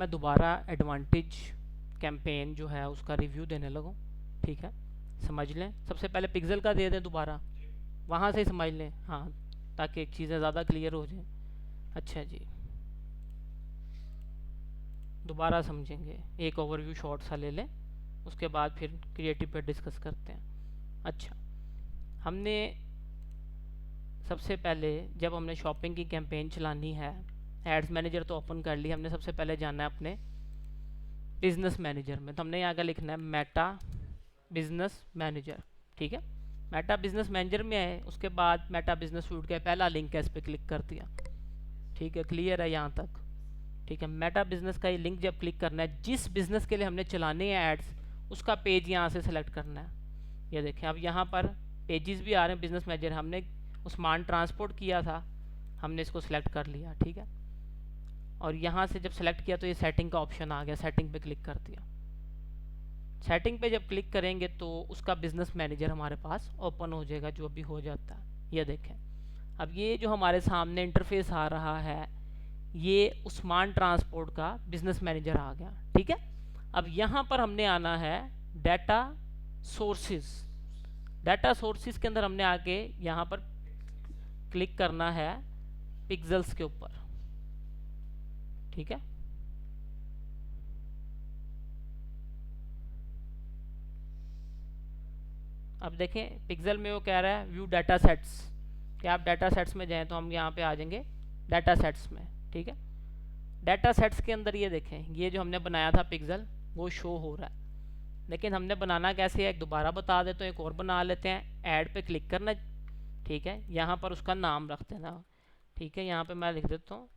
मैं दोबारा advantage campaign जो है उसका रिव्यू देने लगूँ। ठीक है, समझ लें। सबसे पहले पिक्सल का दे दें दोबारा, वहाँ से ही समझ लें, हाँ, ताकि चीज़ें ज़्यादा क्लियर हो जाएं। अच्छा जी, दोबारा समझेंगे, एक ओवरव्यू शॉर्ट सा ले लें, उसके बाद फिर क्रिएटिव पे डिस्कस करते हैं। अच्छा, हमने सबसे पहले जब हमने शॉपिंग की कैंपेन चलानी है, एड्स मैनेजर तो ओपन कर ली, हमने सबसे पहले जाना है अपने बिजनेस मैनेजर में। तो हमने यहाँ का लिखना है मेटा बिजनेस मैनेजर। ठीक है, मेटा बिजनेस मैनेजर में आए, उसके बाद मेटा बिजनेस सूट का पहला लिंक है, इस पर क्लिक कर दिया। ठीक है, क्लियर है यहाँ तक? ठीक है, मेटा बिजनेस का ये लिंक जब क्लिक करना है, जिस बिजनेस के लिए हमने चलाने हैं एड्स, उसका पेज यहाँ से सेलेक्ट करना है। ये देखें, अब यहाँ पर पेजेस भी आ रहे हैं बिजनेस मैनेजर। हमने उस्मान ट्रांसपोर्ट किया था, हमने इसको सिलेक्ट कर लिया। ठीक है, और यहाँ से जब सेलेक्ट किया तो ये सेटिंग का ऑप्शन आ गया, सेटिंग पे क्लिक कर दिया। सेटिंग पे जब क्लिक करेंगे तो उसका बिजनेस मैनेजर हमारे पास ओपन हो जाएगा, जो भी हो जाता है। ये देखें, अब ये जो हमारे सामने इंटरफेस आ रहा है, ये उस्मान ट्रांसपोर्ट का बिजनेस मैनेजर आ गया। ठीक है, अब यहाँ पर हमने आना है डाटा सोर्सेज। डाटा सोर्सेज के अंदर हमने आके यहाँ पर क्लिक करना है पिक्सेल्स के ऊपर। ठीक है, अब देखें पिक्सल में वो कह रहा है व्यू डाटा सेट्स, कि आप डाटा सेट्स में जाएं, तो हम यहाँ पे आ जाएंगे डाटा सेट्स में। ठीक है, डाटा सेट्स के अंदर ये देखें, ये जो हमने बनाया था पिक्सल वो शो हो रहा है, लेकिन हमने बनाना कैसे है, एक दोबारा बता देते हैं, एक और बना लेते हैं। ऐड पे क्लिक करना। ठीक है, यहाँ पर उसका नाम रख देना। ठीक है, यहाँ पे मैं लिख देता हूँ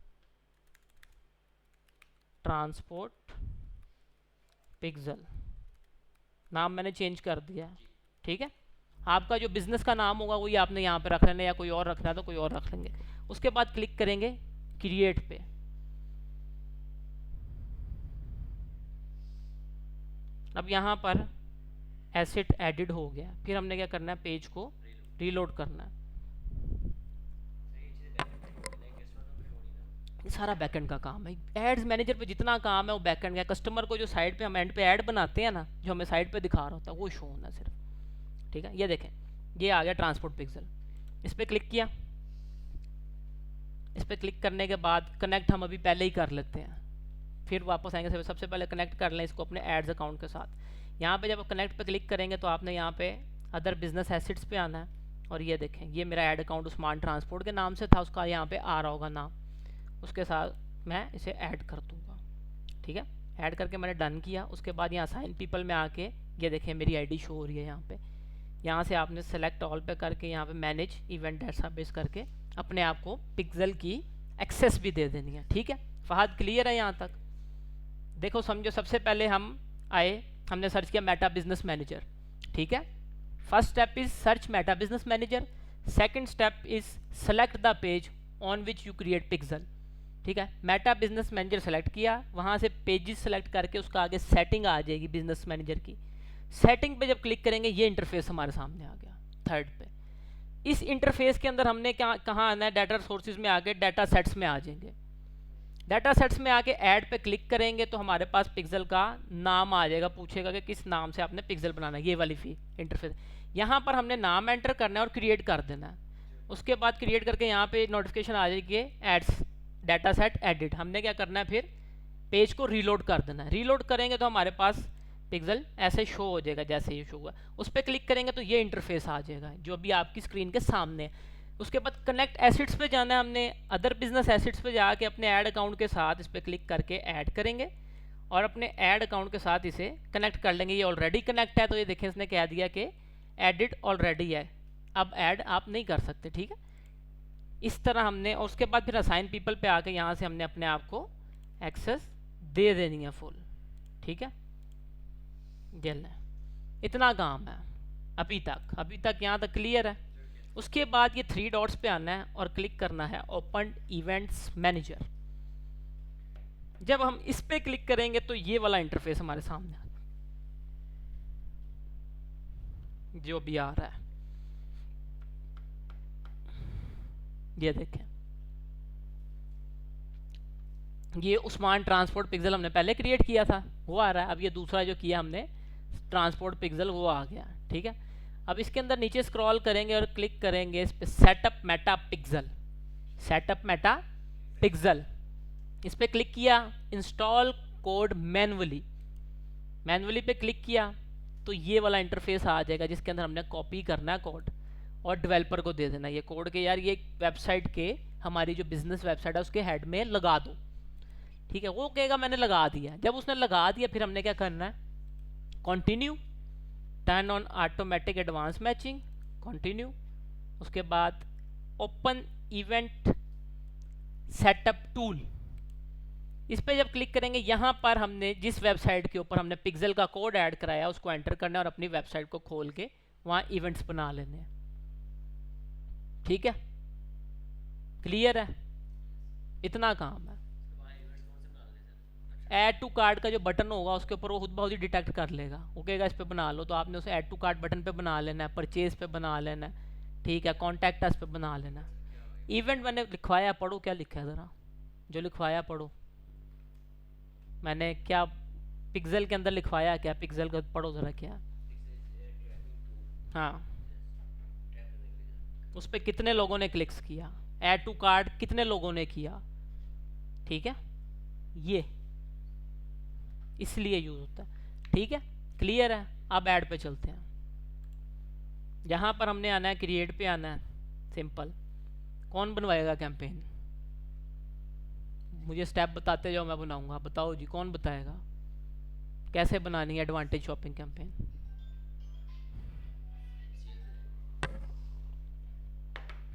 ट्रांसपोर्ट पिक्सल, नाम मैंने चेंज कर दिया। ठीक है, आपका जो बिजनेस का नाम होगा वही आपने यहाँ पे रख लेना, या कोई और रखना है तो कोई और रख लेंगे। उसके बाद क्लिक करेंगे क्रिएट पे। अब यहाँ पर एसेट एडिड हो गया, फिर हमने क्या करना है, पेज को रीलोड करना है। सारा बैकएंड का काम है, एड्स मैनेजर पे जितना काम है वो बैकएंड का। कस्टमर को जो साइड पे हम एंड पे ऐड बनाते हैं ना, जो हमें साइड पे दिखा रहा होता है, वो शो होना सिर्फ। ठीक है, ये देखें, ये आ गया ट्रांसपोर्ट पिक्सल। इस पर क्लिक किया, इस पर क्लिक करने के बाद कनेक्ट हम अभी पहले ही कर लेते हैं, फिर वापस आएंगे। सबसे पहले कनेक्ट कर लें इसको अपने एड्स अकाउंट के साथ। यहाँ पे जब कनेक्ट पे क्लिक करेंगे तो आपने यहाँ पे अदर बिजनेस एसेट्स पे आना है, और ये देखें, ये मेरा ऐड अकाउंट उस्मान ट्रांसपोर्ट के नाम से था, उसका यहाँ पे आ रहा होगा नाम, उसके साथ मैं इसे ऐड कर दूँगा। ठीक है, ऐड करके मैंने डन किया। उसके बाद यहाँ साइन पीपल में आके ये देखें मेरी आईडी शो हो रही है यहाँ पे। यहाँ से आपने सेलेक्ट ऑल पे करके यहाँ पे मैनेज इवेंट डेटाबेस करके अपने आप को पिक्सल की एक्सेस भी दे देनी है। ठीक है, फहद क्लियर है यहाँ तक? देखो समझो, सबसे पहले हम आए, हमने सर्च किया मेटा बिजनेस मैनेजर। ठीक है, first step is search Meta business manager, second step is select the page on which you create pixel. ठीक है, मेटा बिजनेस मैनेजर सेलेक्ट किया, वहाँ से पेजेस सेलेक्ट करके उसका आगे सेटिंग आ जाएगी बिजनेस मैनेजर की। सेटिंग पे जब क्लिक करेंगे ये इंटरफेस हमारे सामने आ गया थर्ड पे। इस इंटरफेस के अंदर हमने कहाँ आना है, डाटा सोर्सेज में आके डाटा सेट्स में आ जाएंगे। डाटा सेट्स में आके ऐड पे क्लिक करेंगे तो हमारे पास पिक्सल का नाम आ जाएगा, पूछेगा कि किस नाम से आपने पिक्सल बनाना है, ये वाली इंटरफेस। यहाँ पर हमने नाम एंटर करना है और क्रिएट कर देना है। उसके बाद क्रिएट करके यहाँ पे नोटिफिकेशन आ जाएगी एड्स डाटा सेट एडिट। हमने क्या करना है, फिर पेज को रीलोड कर देना है। रीलोड करेंगे तो हमारे पास पिक्सल ऐसे शो हो जाएगा, जैसे ये शो हुआ। उस पर क्लिक करेंगे तो ये इंटरफेस आ जाएगा जो अभी आपकी स्क्रीन के सामने। उसके बाद कनेक्ट एसिड्स पे जाना है हमने, अदर बिजनेस एसिड्स पे जाके अपने ऐड अकाउंट के साथ इस पर क्लिक करके ऐड करेंगे और अपने ऐड अकाउंट के साथ इसे कनेक्ट कर लेंगे। ये ऑलरेडी कनेक्ट है तो ये देखें इसने कह दिया कि एडिट ऑलरेडी है, अब ऐड आप नहीं कर सकते। ठीक है, इस तरह हमने, और उसके बाद फिर असाइन पीपल पे आके यहाँ से हमने अपने आप को एक्सेस दे देनी है फुल। ठीक है, इतना काम है अभी तक यहाँ तक क्लियर है। उसके बाद ये 3 डॉट्स पे आना है और क्लिक करना है ओपन इवेंट्स मैनेजर। जब हम इस पे क्लिक करेंगे तो ये वाला इंटरफेस हमारे सामने जो भी आ रहा है, ये देखें ये उस्मान ट्रांसपोर्ट पिक्सल हमने पहले क्रिएट किया था, वो आ रहा है। अब ये दूसरा जो किया हमने ट्रांसपोर्ट पिक्सल, वो आ गया, ठीक है। अब इसके अंदर नीचे स्क्रॉल करेंगे और क्लिक करेंगे इस पे setup Meta pixel, setup Meta pixel, इस पर क्लिक किया। इंस्टॉल कोड मैनुअली, मैनुअली पे क्लिक किया तो ये वाला इंटरफेस आ जाएगा जिसके अंदर हमने कॉपी करना है कोड और डेवलपर को दे देना ये कोड के यार ये वेबसाइट के, हमारी जो बिजनेस वेबसाइट है उसके हेड में लगा दो, ठीक है। वो कहेगा मैंने लगा दिया। जब उसने लगा दिया फिर हमने क्या करना है, continue, turn on automatic advance matching, continue. उसके बाद ओपन इवेंट सेटअप टूल, इस पर जब क्लिक करेंगे यहाँ पर हमने जिस वेबसाइट के ऊपर हमने पिक्सल का कोड ऐड कराया उसको एंटर करना है और अपनी वेबसाइट को खोल के वहाँ इवेंट्स बना लेने हैं, ठीक है। क्लियर है, इतना काम है। ऐड टू कार्ड का जो बटन होगा उसके ऊपर वो खुद बहुत ही डिटेक्ट कर लेगा, वो कहेगा इस पे बना लो, तो आपने उसे ऐड टू कार्ड बटन पे बना लेना है, परचेज पे बना लेना है, ठीक है, कॉन्टैक्ट अस पे बना लेना है। इवेंट मैंने लिखवाया, पढ़ो क्या लिखा है ज़रा, जो लिखवाया पढ़ो, मैंने क्या पिक्सल के अंदर लिखवाया, क्या पिक्सल का पढ़ो ज़रा क्या। हाँ, उस पर कितने लोगों ने क्लिक्स किया, ऐड टू कार्ड कितने लोगों ने किया, ठीक है, ये इसलिए यूज होता है, ठीक है। क्लियर है। अब ऐड पे चलते हैं। यहाँ पर हमने आना है, क्रिएट पे आना है, सिंपल। कौन बनवाएगा कैंपेन, मुझे स्टेप बताते जाओ, मैं बनाऊंगा। बताओ जी, कौन बताएगा कैसे बनानी है एडवांटेज शॉपिंग कैंपेन।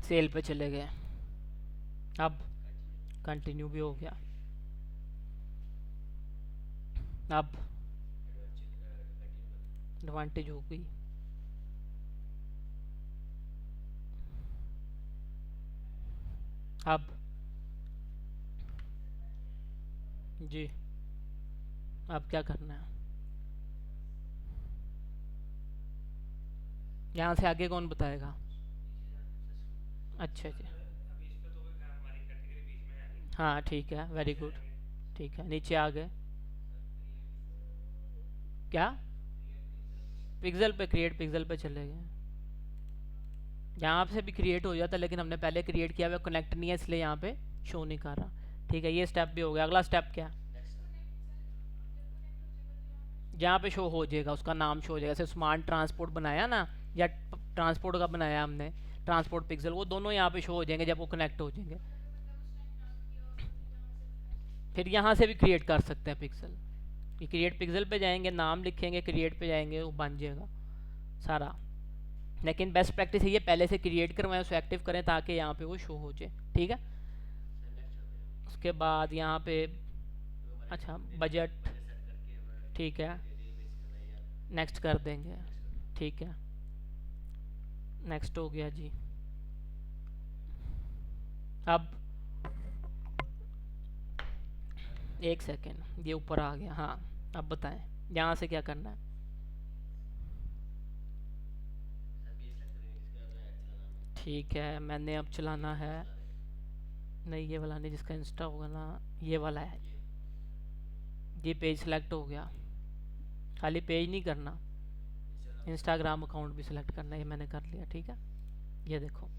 सेल पे चले गए, अब कंटिन्यू भी हो गया, अब एडवांटेज हो गई, अब जी, अब क्या करना है, यहाँ से आगे कौन बताएगा। अच्छा जी, हाँ ठीक है, वेरी गुड, ठीक है, नीचे आ गए। क्या पिक्सल पे, क्रिएट पिक्सल पे चले गए। यहाँ से भी क्रिएट हो जाता है लेकिन हमने पहले क्रिएट किया हुआ, कनेक्ट नहीं है इसलिए यहाँ पे शो नहीं कर रहा, ठीक है। ये स्टेप भी हो गया। अगला स्टेप क्या, जहाँ पे शो हो जाएगा उसका नाम शो हो जाएगा। जैसे स्मार्ट ट्रांसपोर्ट बनाया ना, या ट्रांसपोर्ट का बनाया हमने ट्रांसपोर्ट पिक्सल, वो दोनों यहाँ पे शो हो जाएंगे जब वो कनेक्ट हो जाएंगे। फिर यहाँ से भी क्रिएट कर सकते हैं पिक्सल, ये क्रिएट पिक्सल पे जाएंगे, नाम लिखेंगे, क्रिएट पे जाएंगे, वो बन जाएगा सारा। लेकिन बेस्ट प्रैक्टिस है ये पहले से क्रिएट करवाएं, उसे एक्टिव करें ताकि यहाँ पे वो शो हो जाए, ठीक है। उसके बाद यहाँ पे अच्छा बजट, ठीक है, नेक्स्ट कर देंगे, ठीक है, नेक्स्ट हो गया जी। अब एक सेकेंड, ये ऊपर आ गया, हाँ। अब बताएं यहाँ से क्या करना है। ठीक है, मैंने अब चलाना है, नहीं ये वाला नहीं, जिसका इंस्टा होगा ना, ये वाला है। ये पेज सेलेक्ट हो गया, खाली पेज नहीं करना, इंस्टाग्राम अकाउंट भी सिलेक्ट करना, ये मैंने कर लिया, ठीक है। ये देखो,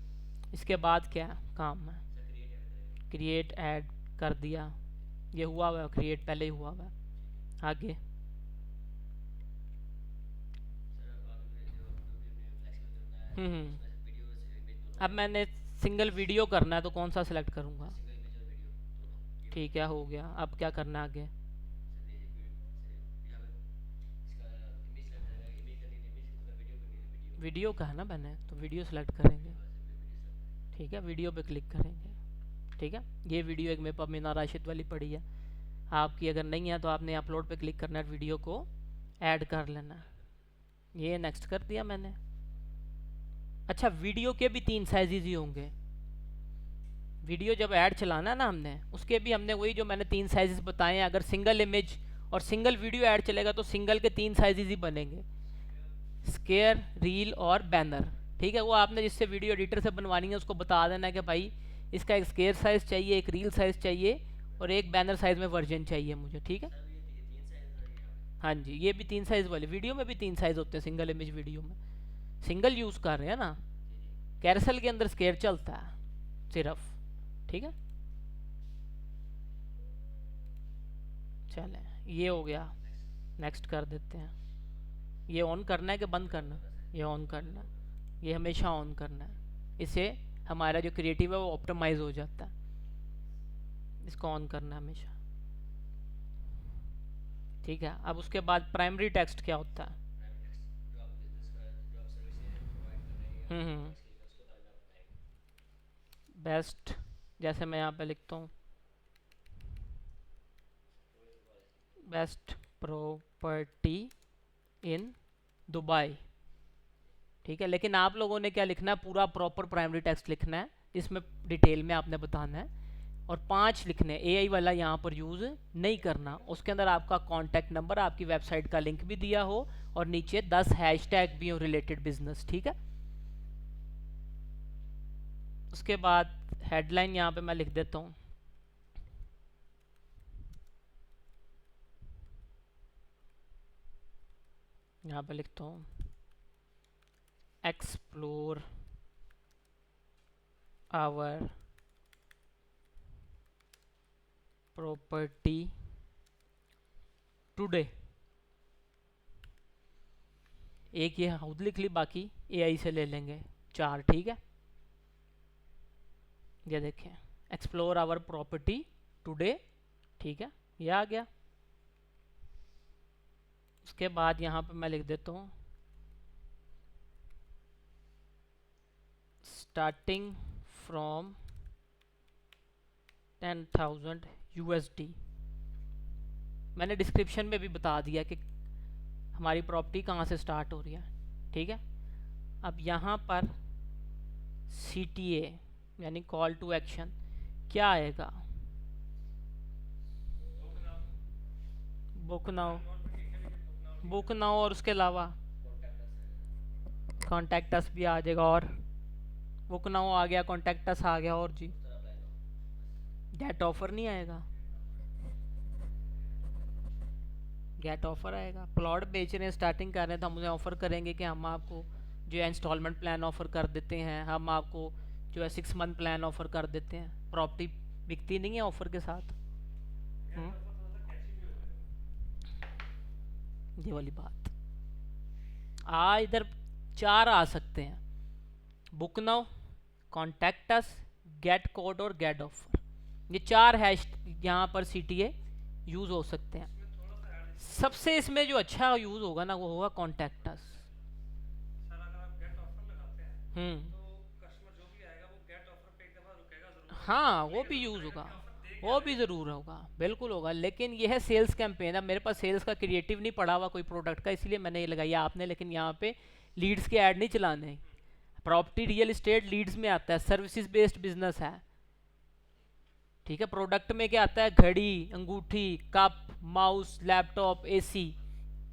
इसके बाद क्या काम है, क्रिएट ऐड कर दिया, ये हुआ हुआ क्रिएट पहले ही हुआ हुआ। आगे अब मैंने सिंगल वीडियो करना है तो कौन सा सिलेक्ट करूँगा, ठीक है, हो गया। अब क्या करना है आगे, वीडियो का है ना मैंने, तो वीडियो सेलेक्ट करेंगे, ठीक है, वीडियो पे क्लिक करेंगे, ठीक है। ये वीडियो एक मेरे पास मीना राशिद वाली पड़ी है, आपकी अगर नहीं है तो आपने अपलोड पे क्लिक करना है, वीडियो को ऐड कर लेना है। ये नेक्स्ट कर दिया मैंने। अच्छा, वीडियो के भी 3 साइजेज ही होंगे, वीडियो जब ऐड चलाना ना हमने, उसके भी हमने वही जो मैंने 3 साइजेस बताए हैं। अगर सिंगल इमेज और सिंगल वीडियो ऐड चलेगा तो सिंगल के 3 साइजेस ही बनेंगे, स्केयर, रील और बैनर, ठीक है। वो आपने जिससे वीडियो एडिटर से बनवानी है उसको बता देना है कि भाई इसका एक स्केयर साइज़ चाहिए, एक रील साइज़ चाहिए और एक बैनर साइज में वर्जन चाहिए मुझे, ठीक है। हाँ जी, ये भी 3 साइज वाले, वीडियो में भी 3 साइज होते हैं सिंगल इमेज वीडियो में। सिंगल यूज़ कर रहे हैं ना, कैरसल के अंदर स्केयर चलता है सिर्फ, ठीक है। चलें, ये हो गया, नेक्स्ट कर देते हैं। ये ऑन करना है कि बंद करना है? ये ऑन करना है, ये हमेशा ऑन करना है, इससे हमारा जो क्रिएटिव है वो ऑप्टिमाइज हो जाता है। इसको ऑन करना है हमेशा, ठीक है। अब उसके बाद प्राइमरी टेक्स्ट क्या होता है? बेस्ट, जैसे मैं यहाँ पे लिखता हूँ बेस्ट प्रॉपर्टी इन दुबई, ठीक है। लेकिन आप लोगों ने क्या लिखना है, पूरा प्रॉपर प्राइमरी टेक्स्ट लिखना है, इसमें डिटेल में आपने बताना है। और 5 लिखने, एआई वाला यहाँ पर यूज़ नहीं करना। उसके अंदर आपका कॉन्टैक्ट नंबर, आपकी वेबसाइट का लिंक भी दिया हो, और नीचे 10 हैशटैग भी हो रिलेटेड बिजनेस, ठीक है। उसके बाद हेडलाइन यहाँ पे मैं लिख देता हूँ, यहाँ पे लिखता हूँ एक्सप्लोर आवर प्रॉपर्टी टुडे। एक ये खुद लिख ली, बाकी एआई से ले लेंगे 4, ठीक है। ये देखें, एक्सप्लोर आवर प्रॉपर्टी टुडे, ठीक है, ये आ गया। उसके बाद यहाँ पे मैं लिख देता हूँ स्टार्टिंग फ्रॉम 10,000 USD। मैंने डिस्क्रिप्शन में भी बता दिया कि हमारी प्रॉपर्टी कहाँ से स्टार्ट हो रही है, ठीक है। अब यहाँ पर CTA यानी कॉल टू एक्शन क्या आएगा? बुक नाउ, बुक नाउ, और उसके अलावा कॉन्टैक्ट अस भी आ जाएगा, और बुक नाउ आ गया, कॉन्टैक्ट अस आ गया, और जी गेट ऑफर नहीं आएगा? गेट ऑफर आएगा। प्लॉट बेच रहे हैं, स्टार्टिंग कर रहे हैं, तो हम उन्हें ऑफर करेंगे कि हम आपको जो है इंस्टॉलमेंट प्लान ऑफर कर देते हैं, हम आपको जो है 6 मंथ प्लान ऑफर कर देते हैं। प्रॉपर्टी बिकती नहीं है ऑफर के साथ। ये वाली बात इधर 4 आ सकते हैं, book now, contact us, gate code और गेट ऑफर। ये 4 हैश यहाँ पर CTA यूज़ हो सकते हैं। सबसे इसमें जो अच्छा यूज़ होगा ना, वो होगा कॉन्टैक्ट अस। हाँ, वो भी यूज़ होगा, वो भी ज़रूर होगा, बिल्कुल होगा। लेकिन ये है सेल्स कैंपेन। अब मेरे पास सेल्स का क्रिएटिव नहीं पड़ा हुआ कोई प्रोडक्ट का, इसलिए मैंने ये लगाया आपने। लेकिन यहाँ पे लीड्स के ऐड नहीं चलाने। प्रॉपर्टी रियल एस्टेट लीड्स में आता है, सर्विसेज बेस्ड बिजनेस है, ठीक है। प्रोडक्ट में क्या आता है? घड़ी, अंगूठी, cup, mouse, laptop, AC,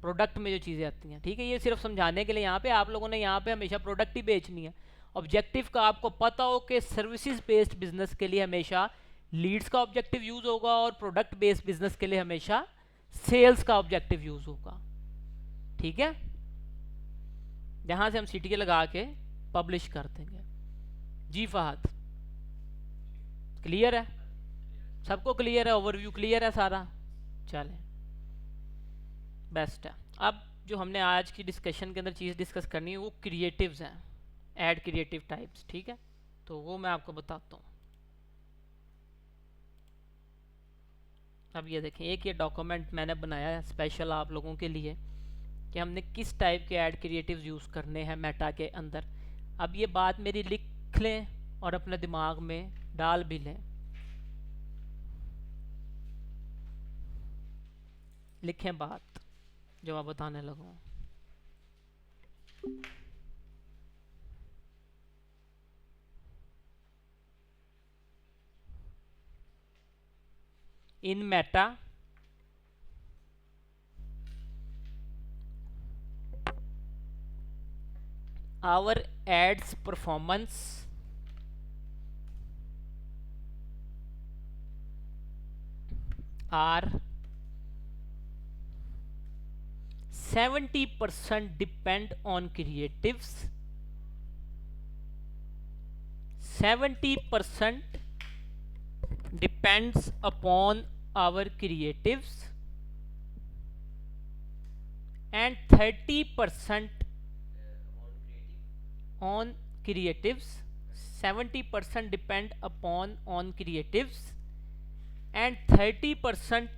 product में जो चीज़ें आती हैं, ठीक है। ये सिर्फ समझाने के लिए यहाँ पे आप लोगों ने यहाँ पे हमेशा प्रोडक्ट ही बेचनी है। ऑब्जेक्टिव का आपको पता हो कि सर्विसेज बेस्ड बिजनेस के लिए हमेशा लीड्स का ऑब्जेक्टिव यूज होगा, और प्रोडक्ट बेस्ड बिजनेस के लिए हमेशा सेल्स का ऑब्जेक्टिव यूज होगा, ठीक है। यहां से हम CTA लगा के पब्लिश कर देंगे। जी फहद, क्लियर है? सबको क्लियर है? ओवरव्यू क्लियर है सारा? चलें, बेस्ट है। अब जो हमने आज की डिस्कशन के अंदर चीज़ डिस्कस करनी है वो क्रिएटिव्स हैं, ऐड क्रिएटिव टाइप्स, ठीक है। तो वो मैं आपको बताता हूँ। अब ये देखें, एक ये डॉक्यूमेंट मैंने बनाया है स्पेशल आप लोगों के लिए कि हमने किस टाइप के ऐड क्रिएटिव्स यूज़ करने हैं मेटा के अंदर। अब ये बात मेरी लिख लें और अपने दिमाग में डाल भी लें। लिखें बात जो मैं बताने लगा। इन Meta our ads performance are 70% depend on creatives, 70% depends upon our creatives, and 30% on creatives, 70% depend upon on creatives, and 30%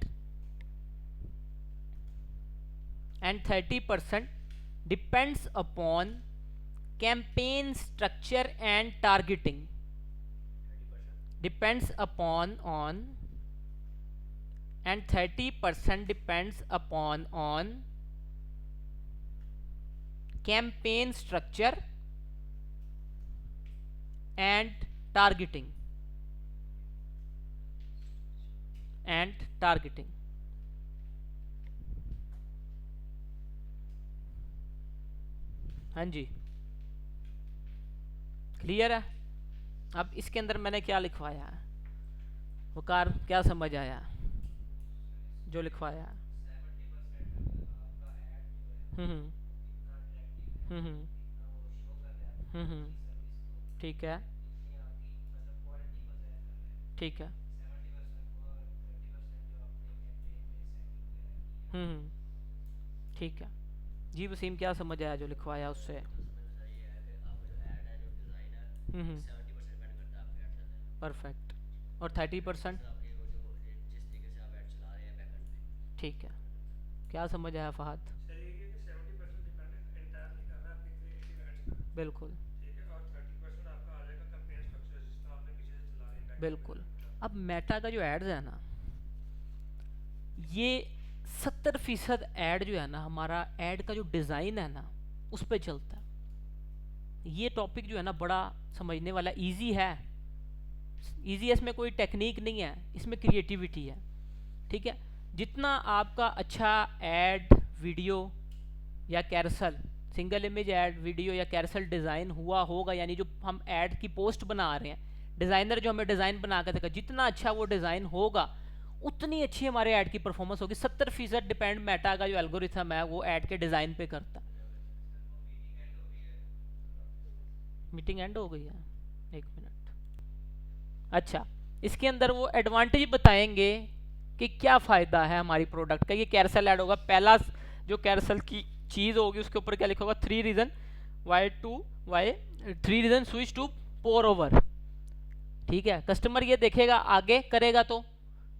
depends upon campaign structure and targeting. Depends upon on, and 30% depends upon on campaign structure and targeting. हाँ जी, clear है। अब इसके अंदर मैंने क्या लिखवाया है, वकार क्या समझ आया जो लिखवाया है? हम्म हम्म हम्म ठीक है, ठीक है। हम्म ठीक है जी। वसीम क्या समझ आया जो लिखवाया उससे? हम्म परफेक्ट। और 30%? ठीक है। क्या समझ आया फहद? सही है कि 70% डिपेंड इंटायरली कर रहा है आपके क्रिएटिव एड्स पे। बिल्कुल ठीक है, और 30% आपका आ जाएगा कैंपेन स्ट्रक्चर, जिस तरह आपने पीछे से चला रहे हैं बैकएंड पे बिल्कुल। जाके अब मेटा का जो एड्स है ना, ये 70% ऐड जो है ना, हमारा ऐड का जो डिज़ाइन है ना उस पर चलता है। ये टॉपिक जो है ना बड़ा समझने वाला, इजी है। इजी है, इसमें कोई टेक्निक नहीं है, इसमें क्रिएटिविटी है। ठीक है, जितना आपका अच्छा ऐड वीडियो या carousel, single image add video या कैरसल डिज़ाइन हुआ होगा, यानी जो हम ऐड की पोस्ट बना रहे हैं, डिज़ाइनर जो हमें डिज़ाइन बना कर देगा, जितना अच्छा वो डिज़ाइन होगा उतनी अच्छी हमारे ऐड की परफॉर्मेंस होगी। 70% डिपेंड मेटा का जो एल्गोरिथम है वो ऐड के डिज़ाइन पे करता। मीटिंग एंड हो गई है, एक मिनट। अच्छा, इसके अंदर वो एडवांटेज बताएंगे कि क्या फ़ायदा है हमारी प्रोडक्ट का। ये कैरसल ऐड होगा, पहला जो कैरसल की चीज़ होगी उसके ऊपर क्या लिखा होगा? 3 reason why 3 reason switch to pour over. ठीक है, कस्टमर ये देखेगा, आगे करेगा तो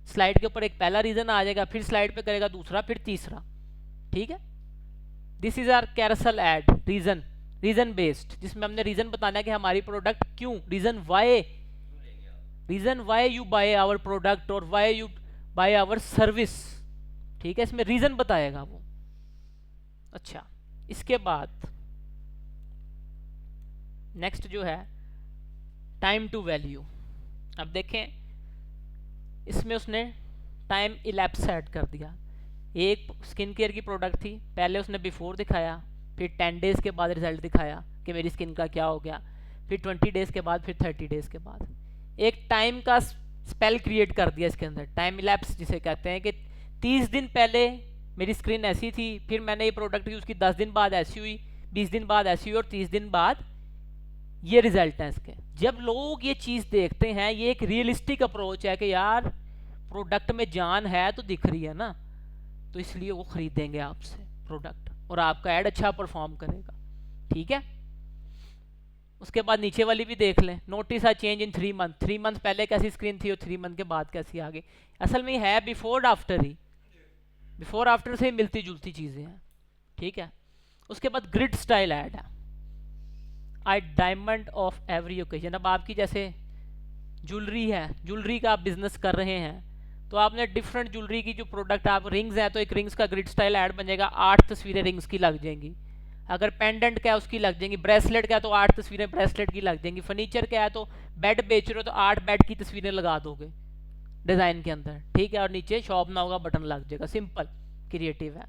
स्लाइड के ऊपर एक पहला रीज़न आ जाएगा, फिर स्लाइड पे करेगा दूसरा, फिर तीसरा। ठीक है, this is our carousel ad reason based, जिसमें हमने रीज़न बताना है कि हमारी प्रोडक्ट क्यों, reason why you buy our product और why you buy our service. ठीक है, इसमें रीज़न बताएगा वो। अच्छा, इसके बाद नेक्स्ट जो है टाइम टू वैल्यू। अब देखें, इसमें उसने टाइम इलैप्स ऐड कर दिया। एक स्किन केयर की प्रोडक्ट थी, पहले उसने बिफोर दिखाया, फिर 10 डेज़ के बाद रिजल्ट दिखाया कि मेरी स्किन का क्या हो गया, फिर 20 डेज़ के बाद, फिर 30 डेज़ के बाद। एक टाइम का स्पेल क्रिएट कर दिया इसके अंदर, टाइम इलैप्स जिसे कहते हैं, कि 30 दिन पहले मेरी स्किन ऐसी थी, फिर मैंने ये प्रोडक्ट यूज़ की, 10 दिन बाद ऐसी हुई, 20 दिन बाद ऐसी हुई, और 30 दिन बाद ये रिजल्ट है इसके। जब लोग ये चीज़ देखते हैं, ये एक रियलिस्टिक अप्रोच है कि यार प्रोडक्ट में जान है तो दिख रही है ना, तो इसलिए वो खरीदेंगे आपसे प्रोडक्ट और आपका ऐड अच्छा परफॉर्म करेगा। ठीक है, उसके बाद नीचे वाली भी देख लें, notice a change in 3 month. 3 month पहले कैसी स्क्रीन थी और 3 मंथ के बाद कैसी आ गई। असल में है before after he, before after से ही मिलती जुलती चीज़ें हैं। ठीक है, उसके बाद ग्रिड स्टाइल ऐड है, आई डायमंड ऑफ एवरी ओकेजन। अब आपकी जैसे ज्वेलरी है, ज्वेलरी का आप बिजनेस कर रहे हैं, तो आपने डिफरेंट ज्वेलरी की जो प्रोडक्ट, आप रिंग्स हैं तो एक रिंग्स का ग्रिड स्टाइल ऐड बन जाएगा, 8 तस्वीरें रिंग्स की लग जाएंगी। अगर पेंडेंट का है उसकी लग जाएंगी, ब्रेसलेट का है तो 8 तस्वीरें ब्रेसलेट की लग जाएंगी, फर्नीचर का है तो बेड बेच रहे हो तो 8 बेड की तस्वीरें लगा दोगे डिज़ाइन के अंदर। ठीक है, और नीचे शॉप ना होगा, बटन लग जाएगा। सिंपल क्रिएटिव है,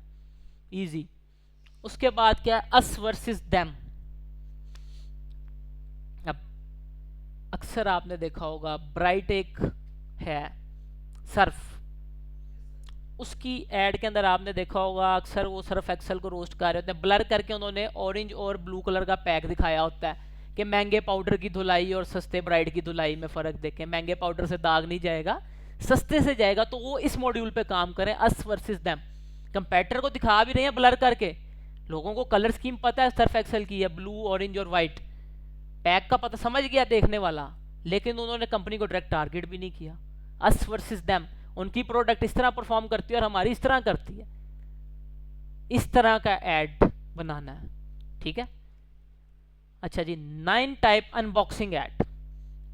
ईजी। उसके बाद क्या है? Us versus them. अब अक्सर आपने देखा होगा, ब्राइट एक है सर्फ, उसकी ऐड के अंदर आपने देखा होगा अक्सर वो सर्फ एक्सेल को रोस्ट कर रहे होते हैं, ब्लर करके उन्होंने ऑरेंज और ब्लू कलर का पैक दिखाया होता है कि महंगे पाउडर की धुलाई और सस्ते ब्राइड की धुलाई में फ़र्क देखें, महंगे पाउडर से दाग नहीं जाएगा, सस्ते से जाएगा। तो वो इस मॉड्यूल पे काम करें, अस वर्सेस देम। कंपेटर को दिखा भी रहे हैं ब्लर करके, लोगों को कलर स्कीम पता है सर्फ एक्सेल की है, ब्लू ऑरेंज और वाइट, पैक का पता समझ गया देखने वाला, लेकिन उन्होंने कंपनी को डायरेक्ट टारगेट भी नहीं किया। अस वर्सेस देम, उनकी प्रोडक्ट इस तरह परफॉर्म करती है और हमारी इस तरह करती है। इस तरह का एड बनाना है, ठीक है। अच्छा जी, 9 टाइप अनबॉक्सिंग एड,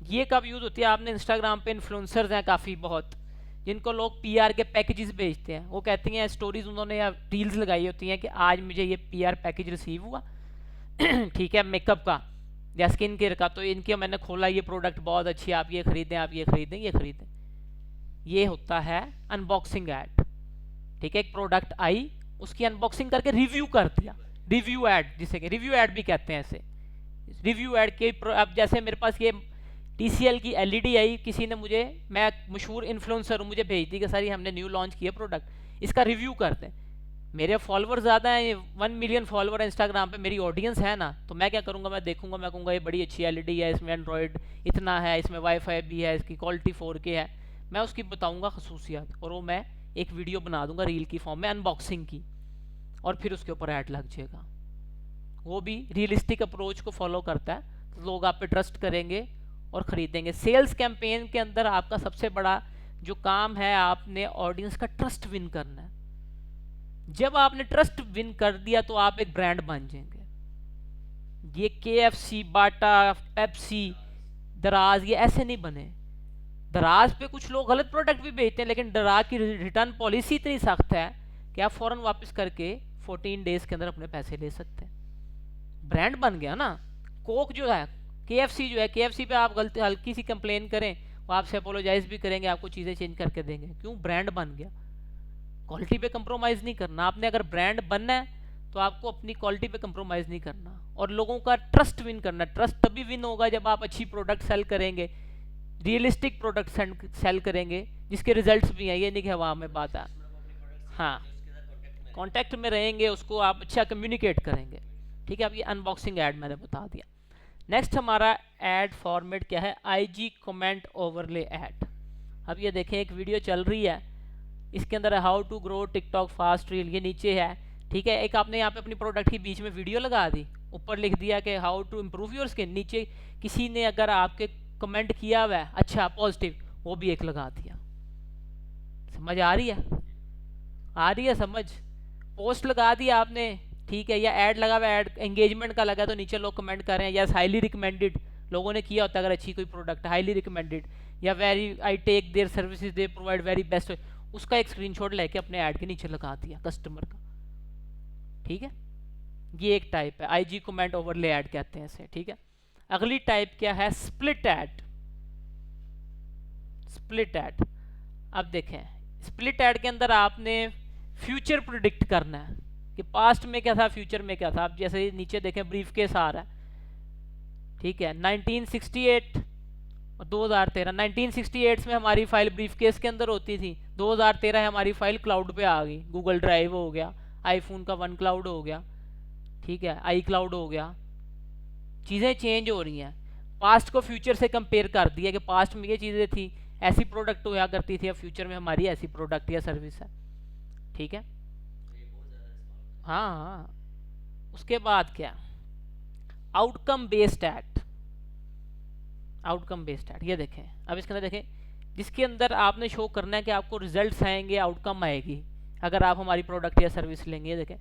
ये कब यूज होती है? आपने इंस्टाग्राम पे इन्फ्लुएंसर्स हैं काफ़ी बहुत, जिनको लोग पीआर के पैकेजेस भेजते हैं, वो कहती हैं स्टोरीज उन्होंने या रील्स लगाई होती हैं कि आज मुझे ये पीआर पैकेज रिसीव हुआ ठीक है, मेकअप का या स्किन केयर का, तो इनके मैंने खोला, ये प्रोडक्ट बहुत अच्छी है, आप ये खरीदें, आप ये खरीदें, ये खरीदें। ये होता है अनबॉक्सिंग ऐड, ठीक है। एक प्रोडक्ट आई, उसकी अनबॉक्सिंग करके रिव्यू कर दिया, रिव्यू ऐड, जिसे कि रिव्यू ऐड भी कहते हैं ऐसे। रिव्यू ऐड के अब जैसे मेरे पास ये TCL की LED आई, किसी ने मुझे, मैं मशहूर इन्फ्लुएंसर हूँ, मुझे भेज दी कि सर ये हमने न्यू लॉन्च किया प्रोडक्ट, इसका रिव्यू करते हैं। मेरे फॉलोअर ज़्यादा हैं, 1 मिलियन फॉलोअर है इंस्टाग्राम पे, मेरी ऑडियंस है ना, तो मैं क्या करूँगा, मैं देखूंगा, मैं कहूँगा ये बड़ी अच्छी LED है, इसमें एंड्रॉयड इतना है, इसमें वाईफाई भी है, इसकी क्वालिटी 4K है, मैं उसकी बताऊँगा खसूसियात, और वो मैं एक वीडियो बना दूंगा रील की फॉर्म में अनबॉक्सिंग की, और फिर उसके ऊपर ऐड लग जाएगा। वो भी रियलिस्टिक अप्रोच को फॉलो करता है, तो लोग आप पे ट्रस्ट करेंगे और ख़रीदेंगे। सेल्स कैंपेन के अंदर आपका सबसे बड़ा जो काम है, आपने ऑडियंस का ट्रस्ट विन करना है। जब आपने ट्रस्ट विन कर दिया तो आप एक ब्रांड बन जाएंगे। ये KFC, बाटा, पेप्सी, दराज, ये ऐसे नहीं बने। दराज पे कुछ लोग गलत प्रोडक्ट भी बेचते हैं, लेकिन दराज की रिटर्न पॉलिसी इतनी सख्त है कि आप फ़ौरन वापस करके 14 डेज के अंदर अपने पैसे ले सकते हैं। ब्रांड बन गया ना। कोक जो है, KFC जो है, KFC पे आप गलती हल्की सी कंप्लेन करें, वो आपसे अपोलोजाइज भी करेंगे, आपको चीज़ें चेंज करके देंगे। क्यों? ब्रांड बन गया। क्वालिटी पे कंप्रोमाइज़ नहीं करना आपने। अगर ब्रांड बनना है तो आपको अपनी क्वालिटी पे कंप्रोमाइज़ नहीं करना, और लोगों का ट्रस्ट विन करना। ट्रस्ट तभी विन होगा जब आप अच्छी प्रोडक्ट सेल करेंगे, रियलिस्टिक प्रोडक्ट सेल करेंगे जिसके रिजल्ट्स भी हैं, ये नहीं कि हवा में बात है। हाँ, कांटेक्ट में रहेंगे, उसको आप अच्छा कम्युनिकेट करेंगे, ठीक है। अब ये अनबॉक्सिंग ऐड मैंने बता दिया। नेक्स्ट हमारा ऐड फॉर्मेट क्या है? IG comment overlay add. अब ये देखें, एक वीडियो चल रही है, इसके अंदर how to grow TikTok fast reel, ये नीचे है, ठीक है। एक आपने यहाँ पे अपनी प्रोडक्ट के बीच में वीडियो लगा दी, ऊपर लिख दिया कि how to improve your skin, नीचे किसी ने अगर आपके कमेंट किया हुआ है अच्छा पॉजिटिव, वो भी एक लगा दिया। समझ आ रही है? आ रही है समझ? पोस्ट लगा दिया आपने, ठीक है, या ऐड लगा हुआ, ऐड एंगेजमेंट का लगा, तो नीचे लोग कमेंट कर रहे हैं यस हाईली रिकमेंडेड, लोगों ने किया होता है अगर अच्छी कोई प्रोडक्ट, हाईली रिकमेंडेड, या very I take their services they provide very best, उसका एक स्क्रीनशॉट लेके अपने ऐड के नीचे लगा दिया कस्टमर का, ठीक है। ये एक टाइप है, IG कमेंट ओवरले ऐड कहते हैं इसे, ठीक है। अगली टाइप क्या है? Split add. स्प्लिट ऐड, अब देखें, स्प्लिट ऐड के अंदर आपने फ्यूचर प्रिडिक्ट करना है कि पास्ट में क्या था, फ्यूचर में क्या था। आप जैसे नीचे देखें, ब्रीफ केस आ रहा है, ठीक है, 1968 और 2013। 1968 में हमारी फाइल ब्रीफ केस के अंदर होती थी, 2013 हमारी फाइल क्लाउड पे आ गई, गूगल ड्राइव हो गया, आईफोन का वन क्लाउड हो गया, ठीक है, आई क्लाउड हो गया। चीज़ें चेंज हो रही हैं। पास्ट को फ्यूचर से कंपेयर कर दिया कि पास्ट में ये चीज़ें थी, ऐसी प्रोडक्ट हुआ करती थी, अब फ्यूचर में हमारी ऐसी प्रोडक्ट या सर्विस है, ठीक है। हाँ हाँ, उसके बाद क्या? Outcome based add. Outcome based add, ये देखें, अब इसके अंदर देखें, जिसके अंदर आपने शो करना है कि आपको रिजल्ट्स आएंगे, आउटकम आएगी अगर आप हमारी प्रोडक्ट या सर्विस लेंगे। ये देखें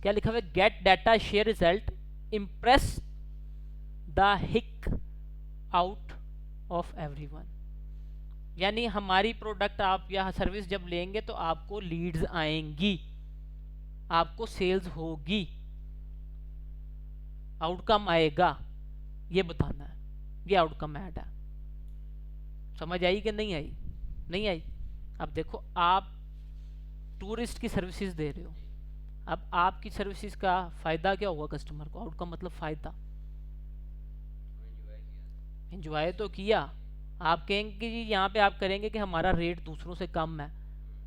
क्या लिखा हुआ है, gate data share result impress the हिक आउट ऑफ एवरीवन। यानी हमारी प्रोडक्ट आप या सर्विस जब लेंगे तो आपको लीड्स आएंगी, आपको सेल्स होगी, आउटकम आएगा, ये बताना है। ये आउटकम ऐड है। समझ आई कि नहीं आई? नहीं आई? अब देखो, आप टूरिस्ट की सर्विसेज दे रहे हो, अब आपकी सर्विसेज का फ़ायदा क्या होगा कस्टमर को? आउटकम मतलब फ़ायदा। एंजॉय तो किया, आप कहेंगे कि यहाँ पे आप करेंगे कि हमारा रेट दूसरों से कम है,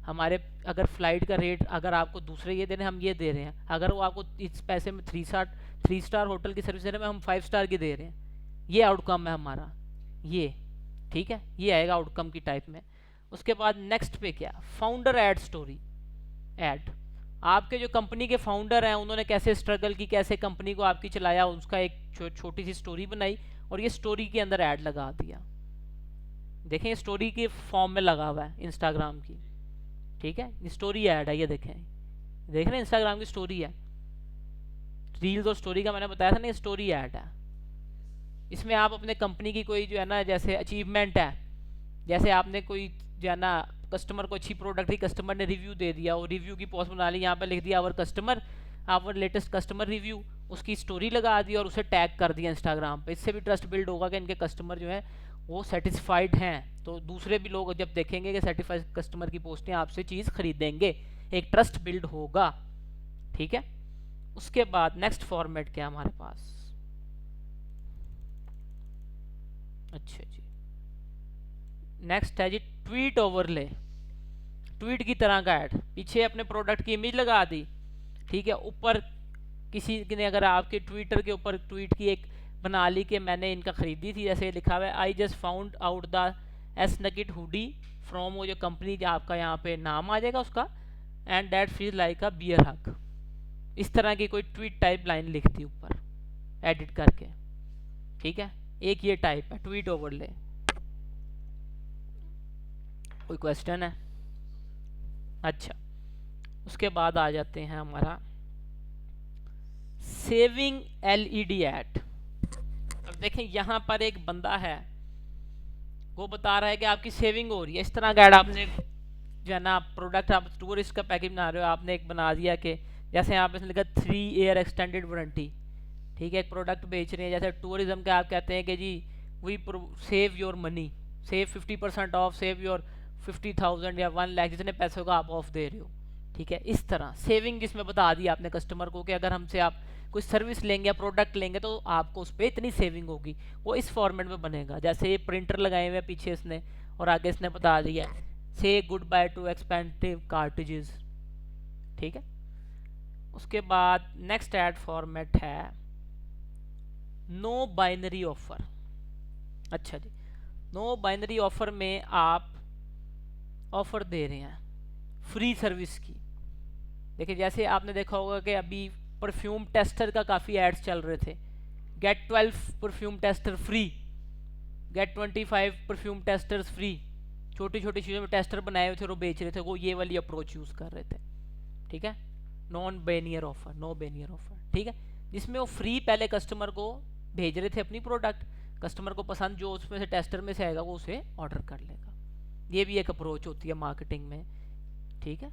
हमारे अगर फ़्लाइट का रेट अगर आपको दूसरे ये दे रहे हैं, हम ये दे रहे हैं, अगर वो आपको इस पैसे में थ्री स्टार होटल की सर्विस दे रहे हैं, हम 5 स्टार की दे रहे हैं, ये आउटकम है हमारा ये। ठीक है, ये आएगा आउटकम की टाइप में। उसके बाद नेक्स्ट पे क्या, फाउंडर एड स्टोरी। एड आपके जो कंपनी के फाउंडर हैं उन्होंने कैसे स्ट्रगल की, कैसे कंपनी को आपकी चलाया, उसका एक छोटी सी स्टोरी बनाई और ये स्टोरी के अंदर ऐड लगा दिया। देखें ये स्टोरी के फॉर्म में लगा हुआ है इंस्टाग्राम की। ठीक है, ये स्टोरी ऐड है, ये देखें, देख रहे हैं इंस्टाग्राम की स्टोरी है। रील्स और स्टोरी का मैंने बताया था ना, ये स्टोरी ऐड है। इसमें आप अपने कंपनी की कोई जो है ना, जैसे अचीवमेंट है, जैसे आपने कोई जो है ना कस्टमर को अच्छी प्रोडक्ट ही, कस्टमर ने रिव्यू दे दिया और रिव्यू की पोस्ट बना ली, यहाँ पे लिख दिया our customer, our latest customer review, उसकी स्टोरी लगा दी और उसे टैग कर दिया इंस्टाग्राम पे। इससे भी ट्रस्ट बिल्ड होगा कि इनके कस्टमर जो है वो सेटिस्फाइड हैं, तो दूसरे भी लोग जब देखेंगे कि सेटिस्फाइड कस्टमर की पोस्टें, आपसे चीज़ खरीदेंगे, एक ट्रस्ट बिल्ड होगा। ठीक है, उसके बाद नेक्स्ट फॉर्मेट क्या हमारे पास, अच्छा जी, नेक्स्ट है जी ट्वीट ओवरले। ट्वीट की तरह का ऐड, पीछे अपने प्रोडक्ट की इमेज लगा दी, ठीक है, ऊपर किसी ने अगर आपके ट्विटर के ऊपर ट्वीट की एक बना ली कि मैंने इनका ख़रीदी थी, जैसे लिखा हुआ है I just found out the एस नकेट हुडी फ्रॉम, वो जो कंपनी आपका यहाँ पे नाम आ जाएगा उसका, and that feel like a bear hug. इस तरह की कोई ट्वीट टाइप लाइन लिख दी ऊपर एडिट करके। ठीक है, एक ये टाइप है ट्वीट ओवरले। कोई क्वेश्चन है? अच्छा, उसके बाद आ जाते हैं हमारा सेविंग एलईडी ऐड। अब देखें यहाँ पर एक बंदा है, वो बता रहा है कि आपकी सेविंग हो रही है। इस तरह का ऐड आपने जो है ना, प्रोडक्ट आप टूरिस्ट का पैकेज बना रहे हो, आपने एक बना दिया कि जैसे यहाँ पे इसने लिखा 3 ईयर एक्सटेंडेड वारंटी। ठीक है, एक प्रोडक्ट बेच रहे हैं, जैसे टूरिज्म के आप कहते हैं कि जी we save your money, save 50% off, save your 50,000 या 1 लाख, जितने पैसों का आप ऑफ दे रहे हो। ठीक है, इस तरह सेविंग जिसमें बता दी आपने कस्टमर को कि अगर हमसे आप कोई सर्विस लेंगे या प्रोडक्ट लेंगे तो आपको उस पर इतनी सेविंग होगी, वो इस फॉर्मेट में बनेगा। जैसे ये प्रिंटर लगाए हुए पीछे इसने, और आगे इसने बता दिया से good by too expensive cartridges. ठीक है, उसके बाद नेक्स्ट ऐड फॉर्मेट है नो बाइनरी ऑफर। अच्छा जी, नो बाइनरी ऑफर में आप ऑफर दे रहे हैं फ्री सर्विस की। देखिए जैसे आपने देखा होगा कि अभी परफ्यूम टेस्टर का काफ़ी एड्स चल रहे थे, get 12 perfume tester free, get 25 perfume testers free, छोटी छोटी चीज़ों में टेस्टर बनाए हुए थे और वो बेच रहे थे, वो ये वाली अप्रोच यूज़ कर रहे थे। ठीक है, नॉन बेनियर ऑफर, नो बेनियर ऑफर। ठीक है, जिसमें वो फ्री पहले कस्टमर को भेज रहे थे अपनी प्रोडक्ट, कस्टमर को पसंद जो उसमें से टेस्टर में से आएगा वो उसे ऑर्डर कर लेगा। ये भी एक अप्रोच होती है मार्केटिंग में। ठीक है,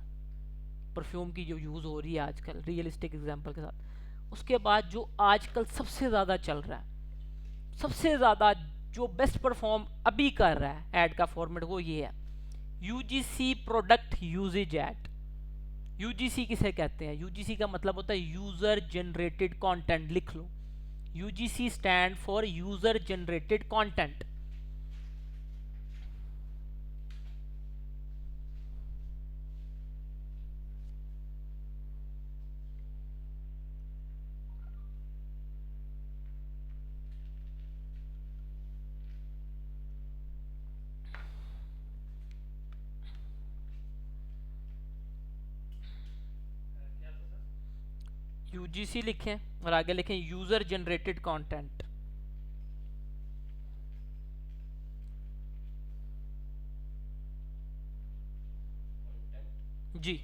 परफ्यूम की जो यूज़ हो रही है आजकल रियलिस्टिक एग्जांपल के साथ। उसके बाद जो आजकल सबसे ज़्यादा चल रहा है, सबसे ज़्यादा जो बेस्ट परफॉर्म अभी कर रहा है ऐड का फॉर्मेट, वो ये है UGC product uses ad. UGC किसे कहते हैं? यूजीसी का मतलब होता है यूज़र जनरेटेड कंटेंट। लिख लो, UGC stand for user generated content. UGC लिखें और आगे लिखें यूज़र जनरेटेड कंटेंट। जी,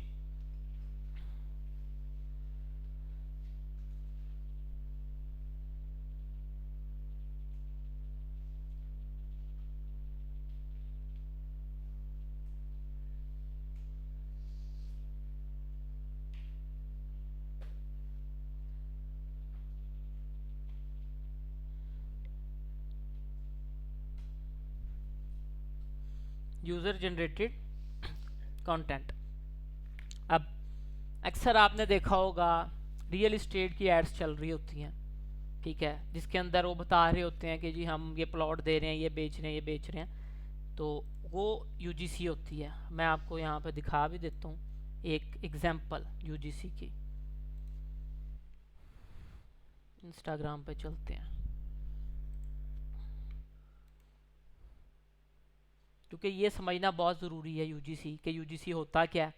यूज़र जनरेटेड कंटेंट। अब अक्सर आपने देखा होगा रियल इस्टेट की एड्स चल रही होती हैं, ठीक है, जिसके अंदर वो बता रहे होते हैं कि जी हम ये प्लॉट दे रहे हैं, ये बेच रहे हैं, ये बेच रहे हैं। तो वो यूजीसी होती है। मैं आपको यहाँ पे दिखा भी देता हूँ एक एग्जांपल यूजीसी की। इंस्टाग्राम पे चलते हैं, क्योंकि ये समझना बहुत ज़रूरी है यूजीसी कि यूजीसी होता क्या है,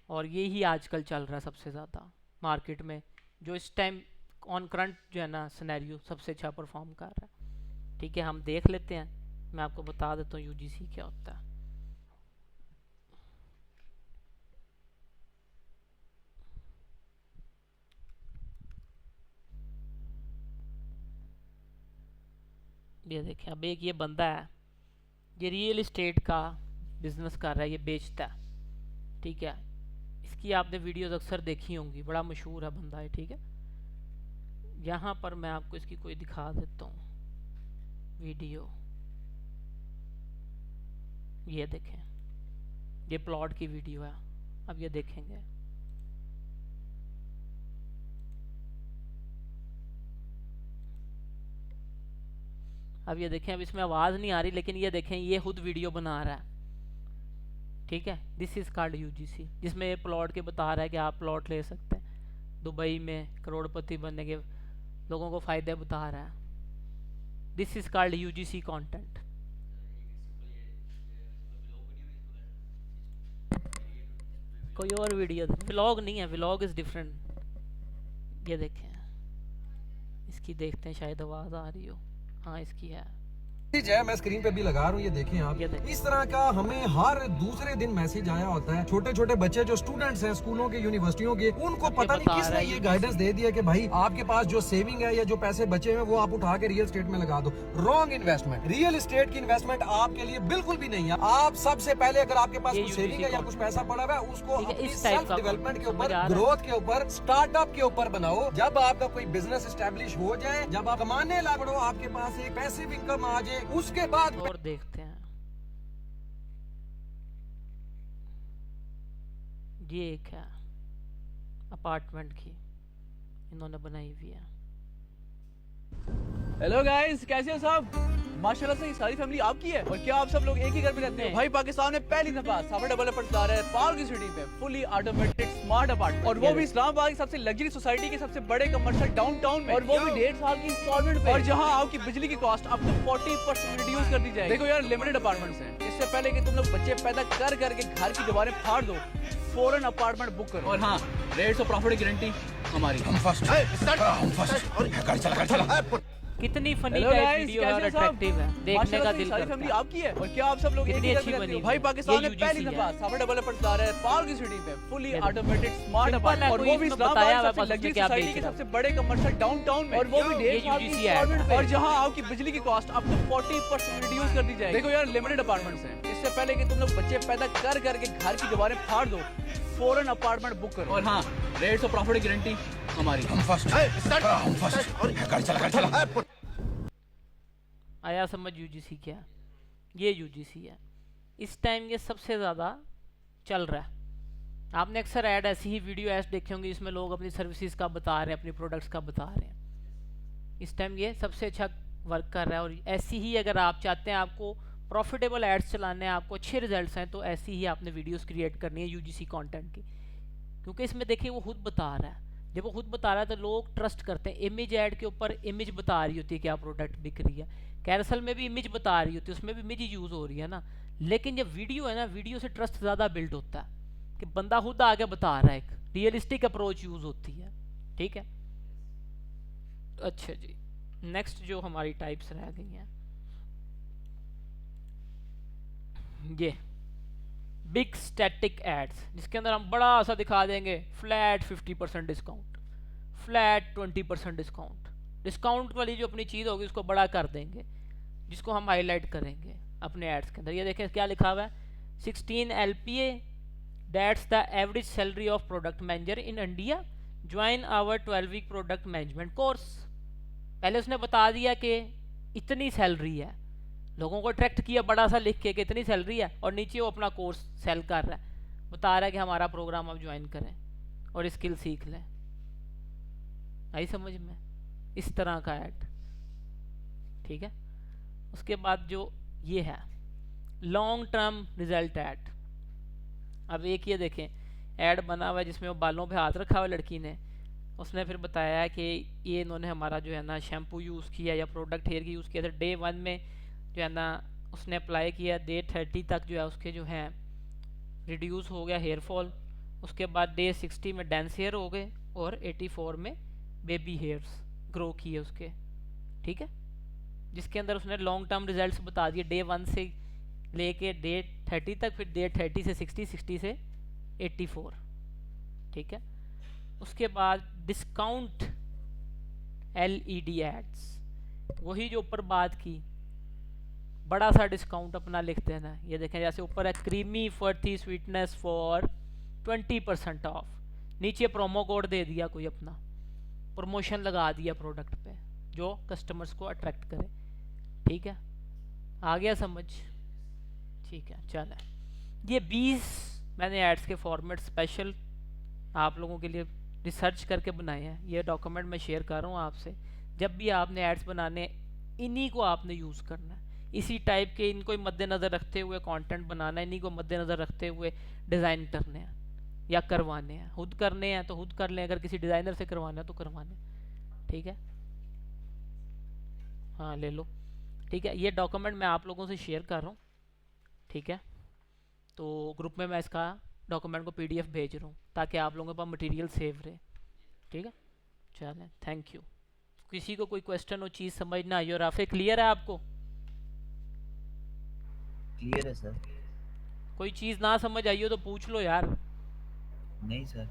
और ये ही आजकल चल रहा है सबसे ज़्यादा मार्केट में, जो इस टाइम ऑन करंट जो है ना सिनेरियो सबसे अच्छा परफॉर्म कर रहा है। ठीक है, हम देख लेते हैं, मैं आपको बता देता हूँ यूजीसी क्या होता है। ये देखें, अब एक ये बंदा है, ये रियल इस्टेट का बिजनेस कर रहा है, ये बेचता है। ठीक है, इसकी आपने वीडियोस अक्सर देखी होंगी, बड़ा मशहूर है बंदा है। ठीक है, यहाँ पर मैं आपको इसकी कोई दिखा देता हूँ वीडियो। ये देखें, ये प्लॉट की वीडियो है। अब ये देखेंगे, अब ये देखें, अब इसमें आवाज़ नहीं आ रही, लेकिन ये देखें, ये खुद वीडियो बना रहा है। ठीक है, दिस इज़ कॉल्ड यूजीसी, जिसमें ये प्लॉट के बता रहा है कि आप प्लॉट ले सकते हैं दुबई में, करोड़पति बनने के लोगों को फ़ायदे बता रहा है। This is called UGC content. कोई और वीडियो, व्लॉग नहीं है, व्लॉग इज़ डिफरेंट। ये देखें, इसकी देखते हैं, शायद आवाज़ आ रही हो। हाँ, इसकी है। है, मैं स्क्रीन पे भी लगा रहा हूँ, ये देखें आप। इस तरह का हमें हर दूसरे दिन मैसेज आया होता है। छोटे छोटे बच्चे जो स्टूडेंट्स हैं स्कूलों के, यूनिवर्सिटियों के, उनको पता नहीं किसने ये गाइडेंस दे दिया कि भाई आपके पास जो सेविंग है या जो पैसे बचे हैं वो आप उठा के रियल एस्टेट में लगा दो। Wrong investment. रियल एस्टेट की इन्वेस्टमेंट आपके लिए बिल्कुल भी नहीं है। आप सबसे पहले अगर आपके पास कुछ सेविंग है या कुछ पैसा पड़ा हुआ है, उसको अपनी सेल्फ डेवलपमेंट के ऊपर, ग्रोथ के ऊपर, स्टार्टअप के ऊपर बनाओ। जब आपका कोई बिजनेस एस्टेब्लिश हो जाए, जब आप कमाने लग पड़ो, आपके पास एक पैसिव इनकम आ जाए, उसके बाद और देखते हैं, ये एक है अपार्टमेंट की, इन्होंने बनाई हुई है। हेलो गाइस, कैसे हो सब? माशाल्लाह से ये सारी फैमिली आपकी है। और क्या आप सब लोग एक ही घर में रहते हो? भाई पाकिस्तान में पहली दफा साफा डेवलपर्स ला रहा है पावर की सिटी में फुली ऑटोमेटेड स्मार्ट अपार्टमेंट, और वो भी इस्लामाबाद की सबसे लग्जरी सोसाइटी के सबसे बड़े कमर्शियल डाउनटाउन में, और वो भी 1.5 साल की इंस्टॉलमेंट पे, और जहां आपकी बिजली की कॉस्ट अप टू 40% रिड्यूस कर दी जाएगी। देखो यार, लिमिटेड अपार्टमेंट्स हैं, इससे पहले कि तुम लोग बच्चे पैदा कर करके घर की दीवारें फाड़ दो, फौरन अपार्टमेंट बुक करो। और हाँ, रेट्स ऑफ प्रॉफिट की गारंटी हमारी। कितनी फनी टाइप वीडियो है और अट्रैक्टिव है, देखने का दिल करता फैमिली है। आपकी है। और क्या आप सब लोग कितनी एक ही अच्छी घर में बनी रहते हो? हुई भाई है। पाकिस्तान ये में पहली UGC दफा है। साफा डेवलपर्स ला रहा है पावर की सिटी में फुली ये देखो। ऑटोमेटेड स्मार्ट सिंपल है, अपार्टमेंट, और कोई वो भी इसमें बताया हुआ है, इस्लामाबाद बस की उसमें लग्जरी क्या सोसाइटी बेच के रहा है। सबसे बड़े कमर्शियल डाउनटाउन में, और वो भी 1.5 साल की UGC है। इंस्टॉलमेंट पे, और जहां आपकी बिजली की कॉस्ट अप टू 40% रिड्यूस कर दी जाएगी। देखो यार, लिमिटेड अपार्टमेंट्स हैं, इससे पहले कि तुम लोग बच्चे पैदा कर करके घर की दीवारें फाड़ दो, फौरन अपार्टमेंट बुक करो। और हाँ, रेट्स ऑफ प्रॉफिट की गारंटी हमारी। आया समझ यूजीसी क्या है? ये यूजीसी है। इस टाइम ये सबसे ज़्यादा चल रहा है। आपने अक्सर ऐड, ऐसी ही वीडियो ऐड देखे होंगे जिसमें लोग अपनी सर्विसेज का बता रहे हैं, अपनी प्रोडक्ट्स का बता रहे हैं। इस टाइम ये सबसे अच्छा वर्क कर रहा है। और ऐसी ही अगर आप चाहते हैं, आपको प्रॉफिटेबल एड्स चलाने हैं, आपको अच्छे रिजल्ट्स हैं, तो ऐसी ही आपने वीडियोस क्रिएट करनी है यूजीसी कंटेंट की। क्योंकि इसमें देखिए वो खुद बता रहा है, जब वो खुद बता रहा है तो लोग ट्रस्ट करते हैं। इमेज ऐड के ऊपर इमेज बता रही होती है क्या प्रोडक्ट बिक रही है, कैरसल में भी इमेज बता रही होती है, उसमें भी इमेज यूज़ हो रही है ना। लेकिन जब वीडियो है ना, वीडियो से ट्रस्ट ज़्यादा बिल्ड होता है कि बंदा खुद आगे बता रहा है, एक रियलिस्टिक अप्रोच यूज़ होती है। ठीक है, अच्छा जी, नेक्स्ट जो हमारी टाइप्स रह गई हैं, ये बिग स्टैटिक एड्स, जिसके अंदर हम बड़ा सा दिखा देंगे flat 50% discount, flat 20% discount. Discount वाली जो अपनी चीज़ होगी उसको बड़ा कर देंगे, जिसको हम हाईलाइट करेंगे अपने एड्स के अंदर। ये देखें क्या लिखा हुआ है, 16 LPA, that's the average salary of product manager in India, join our 12-week product management course. पहले उसने बता दिया कि इतनी सैलरी है, लोगों को अट्रैक्ट किया बड़ा सा लिख के कि इतनी सैलरी है, और नीचे वो अपना कोर्स सेल कर रहा है, बता रहा है कि हमारा प्रोग्राम आप ज्वाइन करें और स्किल सीख लें। आई समझ में? इस तरह का ऐड। ठीक है, उसके बाद जो ये है लॉन्ग टर्म रिजल्ट ऐड। अब एक ये देखें ऐड बना हुआ है जिसमें वो बालों पे हाथ रखा हुआ लड़की ने, उसने फिर बताया है कि ये इन्होंने हमारा जो है ना शैम्पू यूज़ किया या प्रोडक्ट हेयर की यूज़ किया था, डे 1 में जो है ना उसने अप्लाई किया, डे 30 तक जो है उसके जो हैं रिड्यूस हो गया हेयर फॉल, उसके बाद डे 60 में डेंस हेयर हो गए और 84 में बेबी हेयर्स ग्रो किए उसके, ठीक है, जिसके अंदर उसने लॉन्ग टर्म रिजल्ट्स बता दिए डे 1 से लेके डे 30 तक, फिर डे 30 से 60, 60 से 84, ठीक है। उसके बाद डिस्काउंट LED एड्स, वही जो ऊपर बात की, बड़ा सा डिस्काउंट अपना लिखते हैं ना, ये देखें जैसे ऊपर है क्रीमी फर्थी स्वीटनेस फॉर 20% ऑफ, नीचे प्रोमो कोड दे दिया, कोई अपना प्रमोशन लगा दिया प्रोडक्ट पे जो कस्टमर्स को अट्रैक्ट करे, ठीक है, आ गया समझ, ठीक है। चल ये 20 मैंने एड्स के फॉर्मेट स्पेशल आप लोगों के लिए रिसर्च करके बनाए हैं, ये डॉक्यूमेंट मैं शेयर कर रहा हूँ आपसे। जब भी आपने एड्स बनाने, इन्हीं को आपने यूज़ करना है, इसी टाइप के इनको मद्देनज़र रखते हुए कंटेंट बनाना है, इन्हीं को मद्देनज़र रखते हुए डिज़ाइन करने हैं या करवाने हैं। खुद करने हैं तो खुद कर लें, अगर किसी डिज़ाइनर से करवाना है तो करवाने, ठीक है, हाँ ले लो, ठीक है। ये डॉक्यूमेंट मैं आप लोगों से शेयर कर रहा हूँ, ठीक है, तो ग्रुप में मैं इसका डॉक्यूमेंट को PDF भेज रहा हूँ ताकि आप लोगों के पास मटेरियल सेव रहे, ठीक है। चलें, थैंक यू। किसी को कोई क्वेश्चन हो, चीज़ समझ ना आई हो, राफे क्लियर है आपको? क्लियर है सर। कोई चीज़ ना समझ आई हो तो पूछ लो यार। नहीं सर।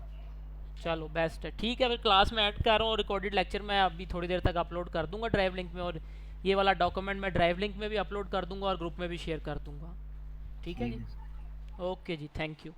चलो बेस्ट है, ठीक है। फिर क्लास में ऐड कर रहा हूँ, रिकॉर्डेड लेक्चर मैं अभी थोड़ी देर तक अपलोड कर दूंगा ड्राइव लिंक में, और ये वाला डॉक्यूमेंट मैं ड्राइव लिंक में भी अपलोड कर दूंगा और ग्रुप में भी शेयर कर दूंगा, ठीक है जी। ओके जी, थैंक यू।